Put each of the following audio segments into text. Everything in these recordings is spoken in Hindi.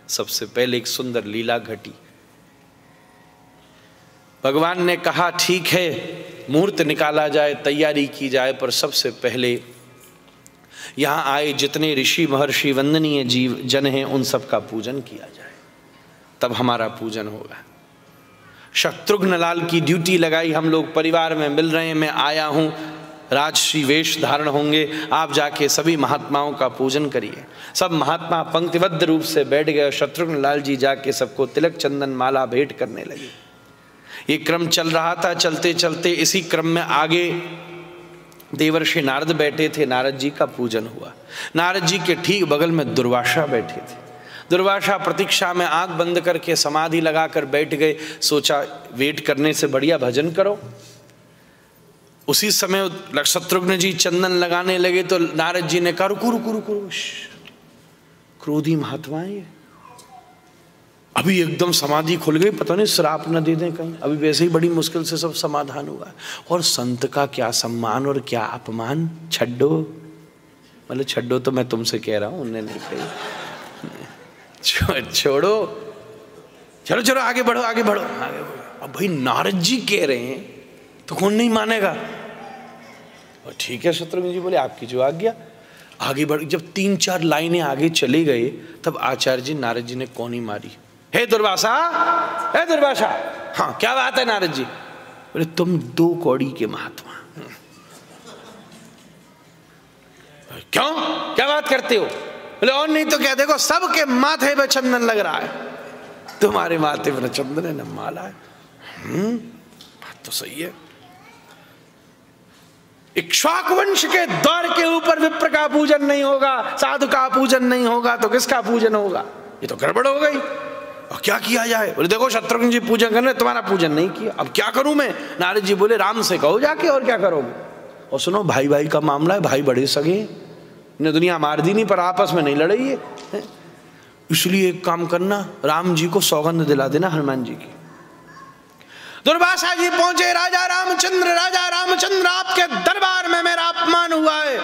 सबसे पहले एक सुंदर लीला घटी। भगवान ने कहा ठीक है मुहूर्त निकाला जाए, तैयारी की जाए, पर सबसे पहले यहाँ आए जितने ऋषि महर्षि वंदनीय जीव जन हैं उन सब का पूजन किया जाए, तब हमारा पूजन होगा। शत्रुघ्न लाल की ड्यूटी लगाई, हम लोग परिवार में मिल रहे हैं, मैं आया हूँ, राजश्री वेश धारण होंगे, आप जाके सभी महात्माओं का पूजन करिए। सब महात्मा पंक्तिबद्ध रूप से बैठ गए। शत्रुघ्न लाल जी जाके सबको तिलक चंदन माला भेंट करने लगे। ये क्रम चल रहा था। चलते चलते इसी क्रम में आगे देवर्षि नारद बैठे थे, नारद जी का पूजन हुआ। नारद जी के ठीक बगल में दुर्वासा बैठे थे। दुर्वासा प्रतीक्षा में आंख बंद करके समाधि लगाकर बैठ गए। सोचा वेट करने से बढ़िया भजन करो। उसी समय शत्रुघ्न जी चंदन लगाने लगे तो नारद जी ने कहा रुको रुको रुको, क्रोधी महात्माएं, अभी एकदम समाधि खुल गई, पता नहीं श्राप न दे दें कहीं, अभी वैसे ही बड़ी मुश्किल से सब समाधान हुआ। और संत का क्या सम्मान और क्या अपमान, छड्डो, मतलब छड्डो तो मैं तुमसे कह रहा हूं, उन्हें नहीं कही, छोड़ो, चलो चलो आगे बढ़ो आगे बढ़ो आगे बढ़ो। अब भाई नारद जी कह रहे हैं तो कौन नहीं मानेगा। और ठीक है शत्रुघ्न जी बोले आपकी जो आज्ञा। आगे बढ़, जब 3-4 लाइनें आगे चले गए तब आचार्य जी नारद जी ने कौनी मारी, हे दुर्वासा, हे दुर्वासा। हाँ क्या बात है नारद जी? बोले तुम 2 कौड़ी के महात्मा। क्यों, क्या बात करते हो? बोले और नहीं तो क्या, देखो सबके माथे पे चंदन लग रहा है, तुम्हारे माथे पे न चंदन है न माला है। बात तो सही है। इक्ष्वाकु वंश के दौर के ऊपर विप्र का पूजन नहीं होगा, साधु का पूजन नहीं होगा, तो किसका पूजन होगा? ये तो गड़बड़ हो गई। और क्या किया जाए? बोले देखो शत्रुघ्न जी पूजन करने, तुम्हारा पूजन नहीं किया, अब क्या करूं मैं? नारद जी बोले राम से कहो जाके, और क्या करोगे? और सुनो भाई भाई का मामला है, भाई बड़े सगे, ने दुनिया मार दी नहीं पर आपस में नहीं लड़ाई है। इसलिए एक काम करना, राम जी को सौगंध दिला देना हनुमान जी की। दुर्वासा जी पहुंचे, राजा रामचंद्र आपके दरबार में मेरा अपमान हुआ है।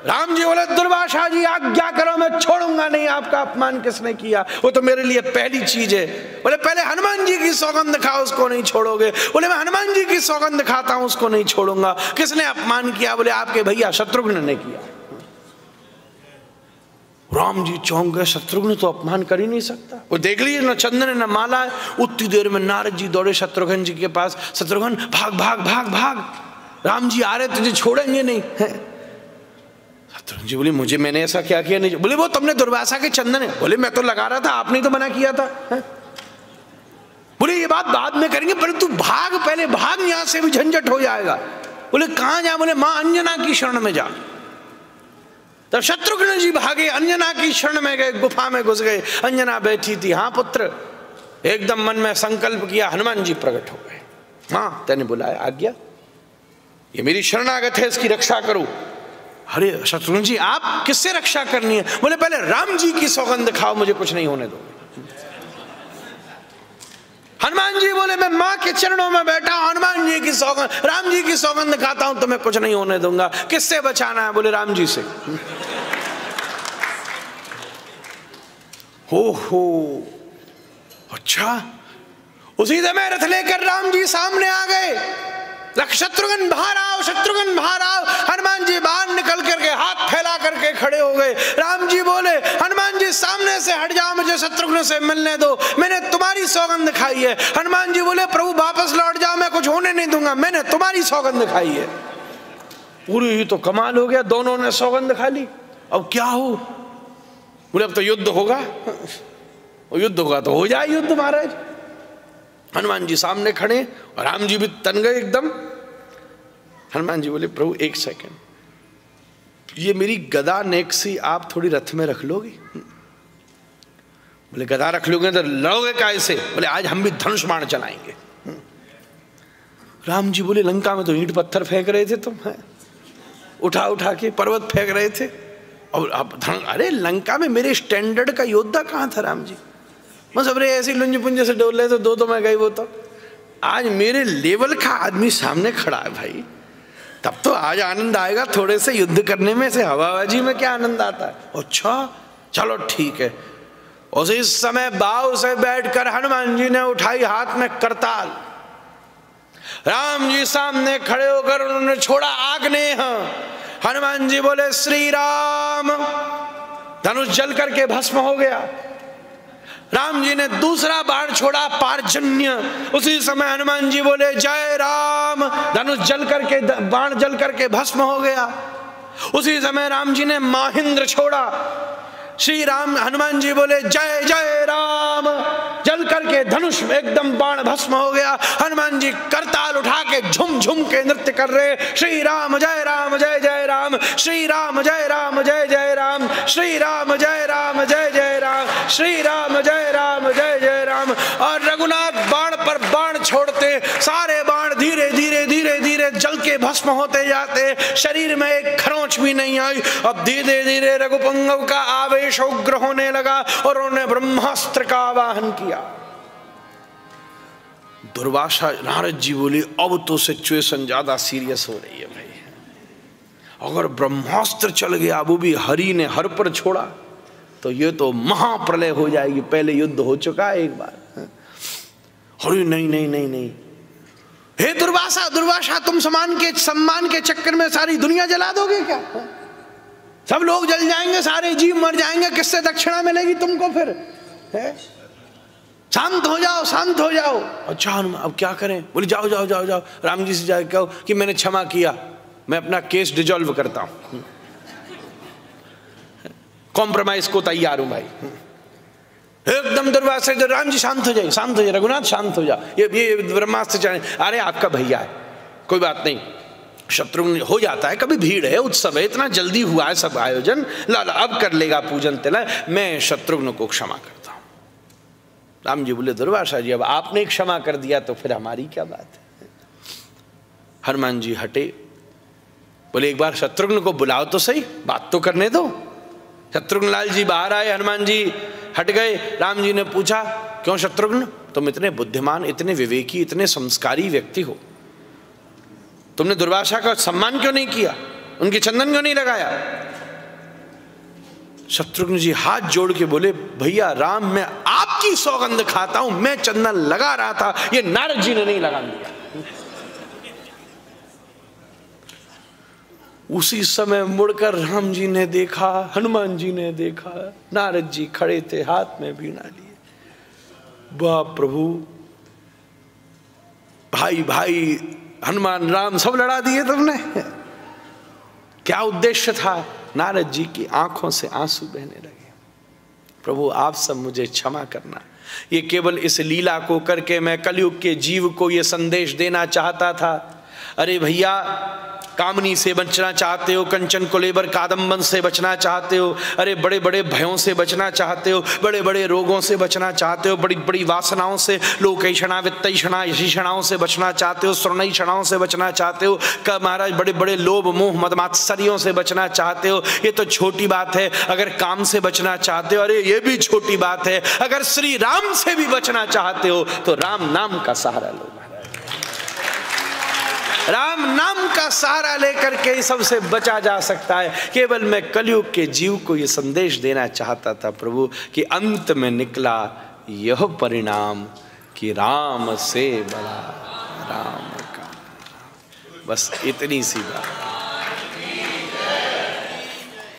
राम जी बोले दुर्वासा जी आज्ञा करो, मैं छोड़ूंगा नहीं, आपका अपमान किसने किया? वो तो मेरे लिए पहली चीज है। बोले पहले हनुमान जी की सौगंध खाओ, उसको नहीं छोड़ोगे? बोले मैं हनुमान जी की सौगंध खाता हूं, उसको नहीं छोड़ूंगा। किसने अपमान किया? बोले आपके भैया शत्रुघ्न ने किया। राम जी चौंक गए, शत्रुघ्न तो अपमान कर ही नहीं सकता। वो देख लीजिए न चंदन न माला है। उतनी देर में नारद जी दौड़े शत्रुघ्न जी के पास, शत्रुघ्न भाग भाग भाग भाग, राम जी आ रहे, तुझे छोड़ेंगे नहीं। शत्रुघ्न जी बोले मुझे, मैंने ऐसा क्या किया? नहीं। बोले वो तुमने दुर्वासा के चंदन है। बोले मैं तो लगा रहा था, आपने तो मना किया था। बोले ये बात बाद में करेंगे, पर तू भाग, पहले भाग, यहां से भी झंझट हो जाएगा। बोले कहां जा? बोले मां अंजना की शरण में जा। तब शत्रुघ्न जी भागे, अंजना की शरण में गए, गुफा में घुस गए। अंजना बैठी थी। हाँ पुत्र, एकदम मन में संकल्प किया, हनुमान जी प्रकट हो गए। हाँ तेने बुलाया, आज्ञा, ये मेरी शरणागत है, इसकी रक्षा करो। अरे शत्रुघ्न जी आप किससे रक्षा करनी है? बोले पहले राम जी की सौगंध खाओ, मुझे कुछ नहीं होने दो। हनुमान जी बोले मैं मां के चरणों में बैठा हूं, हनुमान जी की सौगंध, राम जी की सौगंध खाता हूं, तो मैं कुछ नहीं होने दूंगा। किससे बचाना है? बोले राम जी से। हो अच्छा। उसी समय रथ लेकर राम जी सामने आ गए। शत्रुघ्न बाहर आओ, शत्रुघ्न बाहर आओ। हनुमान जी बाहर निकल करके हाथ फैला करके खड़े हो गए। राम जी बोले हनुमान जी सामने से हट जाओ, मुझे शत्रुघ्न से मिलने दो, मैंने तुम्हारी सौगंध खाई है। हनुमान जी बोले प्रभु वापस लौट जाओ, मैं कुछ होने नहीं दूंगा, मैंने तुम्हारी सौगंध खाई है। पूरी ही तो कमाल हो गया, दोनों ने सौगंध खा ली, अब क्या हो? बोले अब तो युद्ध होगा। युद्ध होगा तो हो जाए युद्ध महाराज। हनुमान जी सामने खड़े और राम जी भी तन गए एकदम। हनुमान जी बोले प्रभु एक सेकंड, ये मेरी गदा नेक्सी आप थोड़ी रथ में रख लोगे? बोले गदा रख लोगे तो लड़ोगे कैसे? बोले आज हम भी धनुष बाण चलाएंगे। राम जी बोले लंका में तो ईंट पत्थर फेंक रहे थे तुम, है उठा उठा के पर्वत फेंक रहे थे, और आप अरे लंका में मेरे स्टैंडर्ड का योद्धा कहाँ था राम जी? बस अब ऐसी लुंज पुंज से डोल रहे थे, दो तो मैं गई, वो तो आज मेरे लेवल का आदमी सामने खड़ा है भाई, तब तो आज आनंद आएगा थोड़े से युद्ध करने में। से हवाबाजी में क्या आनंद आता है? अच्छा चलो ठीक है। उसी समय बाव से बैठकर हनुमान जी ने उठाई हाथ में करताल, राम जी सामने खड़े होकर उन्होंने छोड़ा आग्नेय। हनुमान जी बोले श्री राम, धनुष जल करके भस्म हो गया। राम जी ने दूसरा बाण छोड़ा पारजन्य, उसी समय हनुमान जी बोले जय राम, धनुष जल करके बाण जल करके भस्म हो गया। उसी समय राम जी ने महिंद्र छोड़ा, श्री राम हनुमान जी बोले जय जय राम, जल करके धनुष एकदम बाण भस्म हो गया। हनुमान जी करताल उठा के झुम झुम के नृत्य कर रहे, श्री राम जय जय राम, श्री राम जय जय राम, श्री राम जय जय राम, श्री राम जय राम। और रघुनाथ बाण पर बाण छोड़ते, सारे बाण धीरे धीरे धीरे धीरे जल के भस्म होते जाते, शरीर में एक खरोंच भी नहीं आई। अब धीरे धीरे रघुपुंगव का आवेश उग्र होने लगा और उन्होंने ब्रह्मास्त्र का आवाहन किया। दुर्वासा नारद जी बोली अब तो सिचुएशन ज्यादा सीरियस हो रही है भाई, अगर ब्रह्मास्त्र चल गया, वो भी हरि ने हर पर छोड़ा, तो ये तो महाप्रलय हो जाएगी। पहले युद्ध हो चुका है एक बार। हरि नहीं नहीं नहीं नहीं, हे दुर्वासा दुर्वासा, तुम सम्मान के चक्कर में सारी दुनिया जला दोगे क्या? सब लोग जल जाएंगे, सारे जीव मर जाएंगे, किससे दक्षिणा मिलेगी तुमको फिर? है? शांत हो जाओ, शांत हो जाओ। अच्छा अब क्या करें? बोले जाओ जाओ जाओ जाओ, राम जी से जाके कहो कि मैंने क्षमा किया, मैं अपना केस डिजॉल्व करता हूं, कॉम्प्रोमाइज को तैयार हूं भाई। एकदम दुर्वासा, राम जी शांत हो जाए, शांत हो जाए, रघुनाथ शांत हो जाओ, ये ब्रह्मास्त्र चले। अरे आपका भैया है, कोई बात नहीं, शत्रुघ्न हो जाता है, कभी भीड़ है, उत्सव है, इतना जल्दी हुआ है सब आयोजन, लाला अब कर लेगा पूजन तिलक, मैं शत्रुघ्न को क्षमा करता हूं। राम जी बोले दुर्वासा जी अब आपने क्षमा कर दिया तो फिर हमारी क्या बात है? हनुमान जी हटे, बोले एक बार शत्रुघ्न को बुलाओ तो सही, बात तो करने दो। शत्रुघ्न लाल जी बाहर आए, हनुमान जी हट गए। राम जी ने पूछा क्यों शत्रुघ्न, तुम इतने बुद्धिमान, इतने विवेकी, इतने संस्कारी व्यक्ति हो, तुमने दुर्वासा का सम्मान क्यों नहीं किया, उनके चंदन क्यों नहीं लगाया? शत्रुघ्न जी हाथ जोड़ के बोले भैया राम, मैं आपकी सौगंध खाता हूं, मैं चंदन लगा रहा था, ये नारद जी ने नहीं लगा दिया। उसी समय मुड़कर राम जी ने देखा, हनुमान जी ने देखा, नारद जी खड़े थे, हाथ में वीणा लिए। वाह प्रभु, भाई भाई हनुमान राम सब लड़ा दिए तुमने, क्या उद्देश्य था? नारद जी की आंखों से आंसू बहने लगे। प्रभु आप सब मुझे क्षमा करना, ये केवल इस लीला को करके मैं कलयुग के जीव को ये संदेश देना चाहता था। अरे भैया, कामनी से बचना चाहते हो, कंचन कुलेबर कादम्बन से बचना चाहते हो, अरे बड़े बड़े भयों से बचना चाहते हो, बड़े बड़े रोगों से बचना चाहते हो, बड़ी बड़ी वासनाओं से, लोकैषणा वित्तैषणा यशीषणाओं से बचना चाहते हो, श्रवणैषणाओं से बचना चाहते हो, महाराज बड़े बड़े लोभ मोह मद मात्सर्यों से बचना चाहते हो, ये तो छोटी बात है। अगर काम से बचना चाहते हो, अरे ये भी छोटी बात है। अगर श्री राम से भी बचना चाहते हो तो राम नाम का सहारा लो। राम नाम का सहारा लेकर के सबसे बचा जा सकता है। केवल मैं कलयुग के जीव को ये संदेश देना चाहता था प्रभु कि अंत में निकला यह परिणाम कि राम से बड़ा राम का। बस इतनी सी बात।